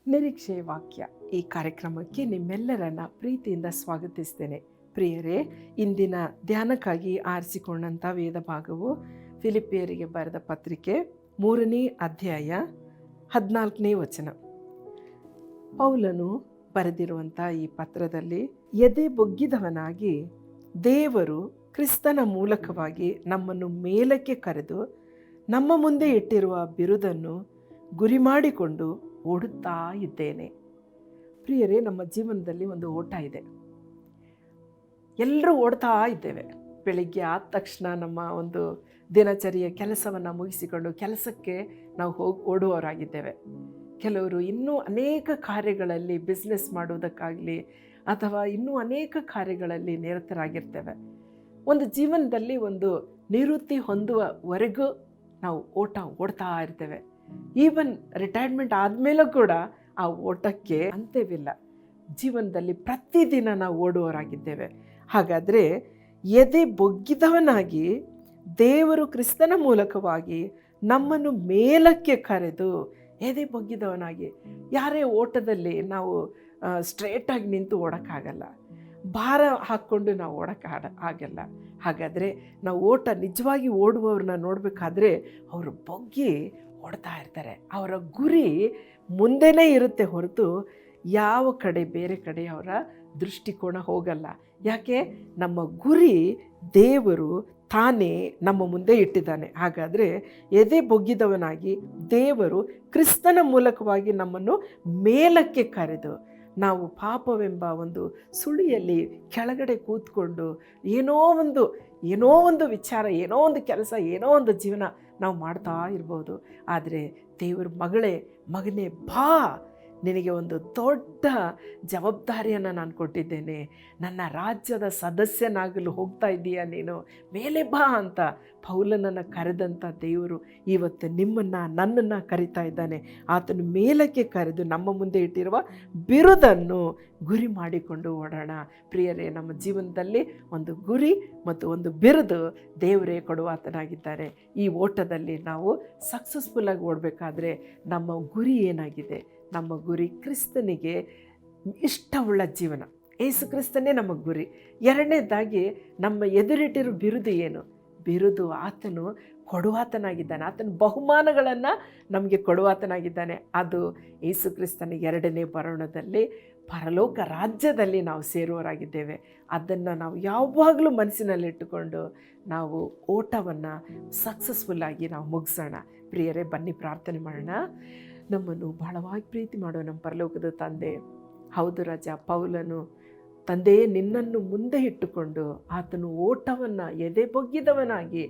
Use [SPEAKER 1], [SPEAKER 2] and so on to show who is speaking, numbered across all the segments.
[SPEAKER 1] ನಿರೀಕ್ಷೆಯ ವಾಕ್ಯ ಈ ಕಾರ್ಯಕ್ರಮಕ್ಕೆ ನಿಮ್ಮೆಲ್ಲರನ್ನ ಪ್ರೀತಿಯಿಂದ ಸ್ವಾಗತಿಸ್ತೇನೆ. ಪ್ರಿಯರೇ, ಇಂದಿನ ಧ್ಯಾನಕ್ಕಾಗಿ ಆರಿಸಿಕೊಂಡಂಥ ವೇದ ಭಾಗವು ಫಿಲಿಪಿಯರಿಗೆ ಬರೆದ ಪತ್ರಿಕೆ 3ನೇ ಅಧ್ಯಾಯ 14ನೇ ವಚನ. ಪೌಲನು ಬರೆದಿರುವಂಥ ಈ ಪತ್ರದಲ್ಲಿ ಎದೆ ಬೊಗ್ಗಿದವನಾಗಿ ದೇವರು ಕ್ರಿಸ್ತನ ಮೂಲಕವಾಗಿ ನಮ್ಮನ್ನು ಮೇಲಕ್ಕೆ ಕರೆದು ನಮ್ಮ ಮುಂದೆ ಇಟ್ಟಿರುವ ಬಿರುದನ್ನು ಗುರಿ ಮಾಡಿಕೊಂಡು ಓಡುತ್ತಾ ಇದ್ದೇನೆ. ಪ್ರಿಯರೇ, ನಮ್ಮ ಜೀವನದಲ್ಲಿ ಒಂದು ಓಟ ಇದೆ. ಎಲ್ಲರೂ ಓಡ್ತಾ ಇದ್ದೇವೆ. ಬೆಳಿಗ್ಗೆ ಆದ ತಕ್ಷಣ ನಮ್ಮ ಒಂದು ದಿನಚರಿಯ ಕೆಲಸವನ್ನು ಮುಗಿಸಿಕೊಂಡು ಕೆಲಸಕ್ಕೆ ನಾವು ಓಡುವವರಾಗಿದ್ದೇವೆ. ಕೆಲವರು ಇನ್ನೂ ಅನೇಕ ಕಾರ್ಯಗಳಲ್ಲಿ ಬಿಸ್ನೆಸ್ ಮಾಡುವುದಕ್ಕಾಗಲಿ ಅಥವಾ ಇನ್ನೂ ಅನೇಕ ಕಾರ್ಯಗಳಲ್ಲಿ ನಿರತರಾಗಿರ್ತೇವೆ. ಒಂದು ಜೀವನದಲ್ಲಿ ಒಂದು ನಿವೃತ್ತಿ ಹೊಂದುವವರೆಗೂ ನಾವು ಓಡ್ತಾ ಇರ್ತೇವೆ. ಈವನ್ ರಿಟೈರ್ಮೆಂಟ್ ಆದಮೇಲೂ ಕೂಡ ಆ ಓಟಕ್ಕೆ ಅಂತ್ಯವಿಲ್ಲ. ಜೀವನದಲ್ಲಿ ಪ್ರತಿದಿನ ನಾವು ಓಡುವವರಾಗಿದ್ದೇವೆ. ಹಾಗಾದರೆ ಎದೆ ಬೊಗ್ಗಿದವನಾಗಿ ದೇವರು ಕ್ರಿಸ್ತನ ಮೂಲಕವಾಗಿ ನಮ್ಮನ್ನು ಮೇಲಕ್ಕೆ ಕರೆದು, ಎದೆ ಬೊಗ್ಗಿದವನಾಗಿ, ಯಾರೇ ಓಟದಲ್ಲಿ ನಾವು ಸ್ಟ್ರೇಟಾಗಿ ನಿಂತು ಓಡೋಕ್ಕಾಗಲ್ಲ, ಭಾರ ಹಾಕ್ಕೊಂಡು ನಾವು ಆಗಲ್ಲ. ಹಾಗಾದರೆ ನಾವು ಓಟ ನಿಜವಾಗಿ ಓಡುವವ್ರನ್ನ ನೋಡಬೇಕಾದ್ರೆ ಅವರು ಬೊಗ್ಗಿ ಓಡ್ತಾ ಇರ್ತಾರೆ. ಅವರ ಗುರಿ ಮುಂದೆನೇ ಇರುತ್ತೆ ಹೊರತು ಯಾವ ಕಡೆ ಬೇರೆ ಕಡೆ ಅವರ ದೃಷ್ಟಿಕೋನ ಹೋಗಲ್ಲ. ಯಾಕೆ? ನಮ್ಮ ಗುರಿ ದೇವರು ತಾನೇ ನಮ್ಮ ಮುಂದೆ ಇಟ್ಟಿದ್ದಾನೆ. ಹಾಗಾದರೆ ಎದೆ ಬೊಗ್ಗಿದವನಾಗಿ ದೇವರು ಕ್ರಿಸ್ತನ ಮೂಲಕವಾಗಿ ನಮ್ಮನ್ನು ಮೇಲಕ್ಕೆ ಕರೆದು, ನಾವು ಪಾಪವೆಂಬ ಒಂದು ಸುಳಿಯಲ್ಲಿ ಕೆಳಗಡೆ ಕೂತ್ಕೊಂಡು ಏನೋ ಒಂದು ವಿಚಾರ, ಏನೋ ಒಂದು ಕೆಲಸ, ಏನೋ ಒಂದು ಜೀವನ ನಾವು ಮಾಡ್ತಾ ಇರ್ಬೋದು. ಆದರೆ ದೇವ್ರ ಮಗನೇ ಬಾ, ನಿನಗೆ ಒಂದು ದೊಡ್ಡ ಜವಾಬ್ದಾರಿಯನ್ನು ನಾನು ಕೊಟ್ಟಿದ್ದೇನೆ. ನನ್ನ ರಾಜ್ಯದ ಸದಸ್ಯನಾಗಲು ಹೋಗ್ತಾ ಇದ್ದೀಯಾ ನೀನು, ಮೇಲೆ ಬಾ ಅಂತ ಪೌಲನನ್ನು ಕರೆದಂಥ ದೇವರು ಇವತ್ತು ನನ್ನನ್ನು ಕರಿತಾ ಇದ್ದಾನೆ. ಆತನು ಮೇಲಕ್ಕೆ ಕರೆದು ನಮ್ಮ ಮುಂದೆ ಇಟ್ಟಿರುವ ಬಿರುದನ್ನು ಗುರಿ ಮಾಡಿಕೊಂಡು ಓಡೋಣ. ಪ್ರಿಯರೇ, ನಮ್ಮ ಜೀವನದಲ್ಲಿ ಒಂದು ಗುರಿ ಮತ್ತು ಒಂದು ಬಿರುದು ದೇವರೇ ಕೊಡುವಾತನಾಗಿದ್ದಾರೆ. ಈ ಓಟದಲ್ಲಿ ನಾವು ಸಕ್ಸಸ್ಫುಲ್ಲಾಗಿ ಓಡಬೇಕಾದ್ರೆ ನಮ್ಮ ಗುರಿ ಏನಾಗಿದೆ? ನಮ್ಮ ಗುರಿ ಕ್ರಿಸ್ತನಿಗೆ ಇಷ್ಟವುಳ್ಳ ಜೀವನ. ಯೇಸು ಕ್ರಿಸ್ತನೇ ನಮ್ಮ ಗುರಿ. ಎರಡನೇದಾಗಿ ನಮ್ಮ ಎದುರಿಟ್ಟಿರೋ ಬಿರುದು ಏನು? ಬಿರುದು ಆತನು ಕೊಡುವಾತನಾಗಿದ್ದಾನೆ. ಆತನು ಬಹುಮಾನಗಳನ್ನು ನಮಗೆ ಕೊಡುವಾತನಾಗಿದ್ದಾನೆ. ಅದು ಯೇಸು ಕ್ರಿಸ್ತನ 2ನೇ ಬರೋಣದಲ್ಲಿ ಪರಲೋಕ ರಾಜ್ಯದಲ್ಲಿ ನಾವು ಸೇರುವವರಾಗಿದ್ದೇವೆ. ಅದನ್ನು ನಾವು ಯಾವಾಗಲೂ ಮನಸ್ಸಿನಲ್ಲಿಟ್ಟುಕೊಂಡು ನಾವು ಓಟವನ್ನು ಸಕ್ಸಸ್ಫುಲ್ಲಾಗಿ ನಾವು ಮುಗಿಸೋಣ. ಪ್ರಿಯರೇ, ಬನ್ನಿ ಪ್ರಾರ್ಥನೆ ಮಾಡೋಣ. ನಮ್ಮನ್ನು ಬಹಳವಾಗಿ ಪ್ರೀತಿ ಮಾಡೋ ನಮ್ಮ ಪರಲೋಕದ ತಂದೆ, ಹೌದು ರಾಜ, ಪೌಲನು ತಂದೆ ನಿನ್ನನ್ನು ಮುಂದೆ ಇಟ್ಟುಕೊಂಡು ಆತನು ಓಟವನ್ನು ಎದೆ ಬೊಗ್ಗಿದವನಾಗಿ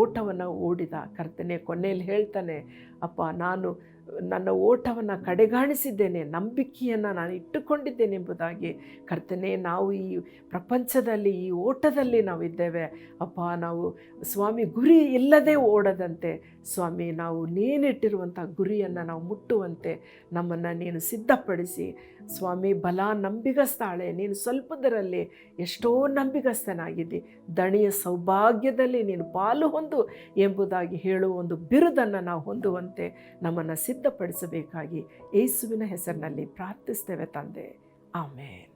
[SPEAKER 1] ಓಟವನ್ನು ಓಡಿದ. ಕರ್ತನೆ, ಕೊನೆಯಲ್ಲಿ ಹೇಳ್ತಾನೆ, ಅಪ್ಪ, ನಾನು ನನ್ನ ಓಟವನ್ನು ಕಡೆಗಾಣಿಸಿದ್ದೇನೆ, ನಂಬಿಕೆಯನ್ನು ನಾನು ಇಟ್ಟುಕೊಂಡಿದ್ದೇನೆ ಎಂಬುದಾಗಿ. ಕರ್ತನೆ, ನಾವು ಈ ಪ್ರಪಂಚದಲ್ಲಿ ಈ ಓಟದಲ್ಲಿ ನಾವಿದ್ದೇವೆ ಅಪ್ಪ. ನಾವು ಸ್ವಾಮಿ ಗುರಿ ಇಲ್ಲದೆ ಓಡದಂತೆ ಸ್ವಾಮಿ, ನಾವು ನೀನಿಟ್ಟಿರುವಂಥ ಗುರಿಯನ್ನು ನಾವು ಮುಟ್ಟುವಂತೆ ನಮ್ಮನ್ನು ನೀನು ಸಿದ್ಧಪಡಿಸಿ ಸ್ವಾಮಿ. ಬಲ ನಂಬಿಗಸ್ತಾಳೆ, ನೀನು ಸ್ವಲ್ಪದರಲ್ಲಿ ಎಷ್ಟೋ ನಂಬಿಗಸ್ತನಾಗಿದ್ದಿ, ದಣಿಯ ಸೌಭಾಗ್ಯದಲ್ಲಿ ನೀನು ಪಾಲು ಹೊಂದು ಎಂಬುದಾಗಿ ಹೇಳುವ ಒಂದು ಬಿರುದನ್ನು ನಾವು ಹೊಂದುವಂತೆ ನಮ್ಮನ್ನು ಸಿದ್ಧಪಡಿಸಬೇಕಾಗಿ ಯೇಸುವಿನ ಹೆಸರಿನಲ್ಲಿ ಪ್ರಾರ್ಥಿಸ್ತೇವೆ ತಂದೆ. ಆಮೇನ್.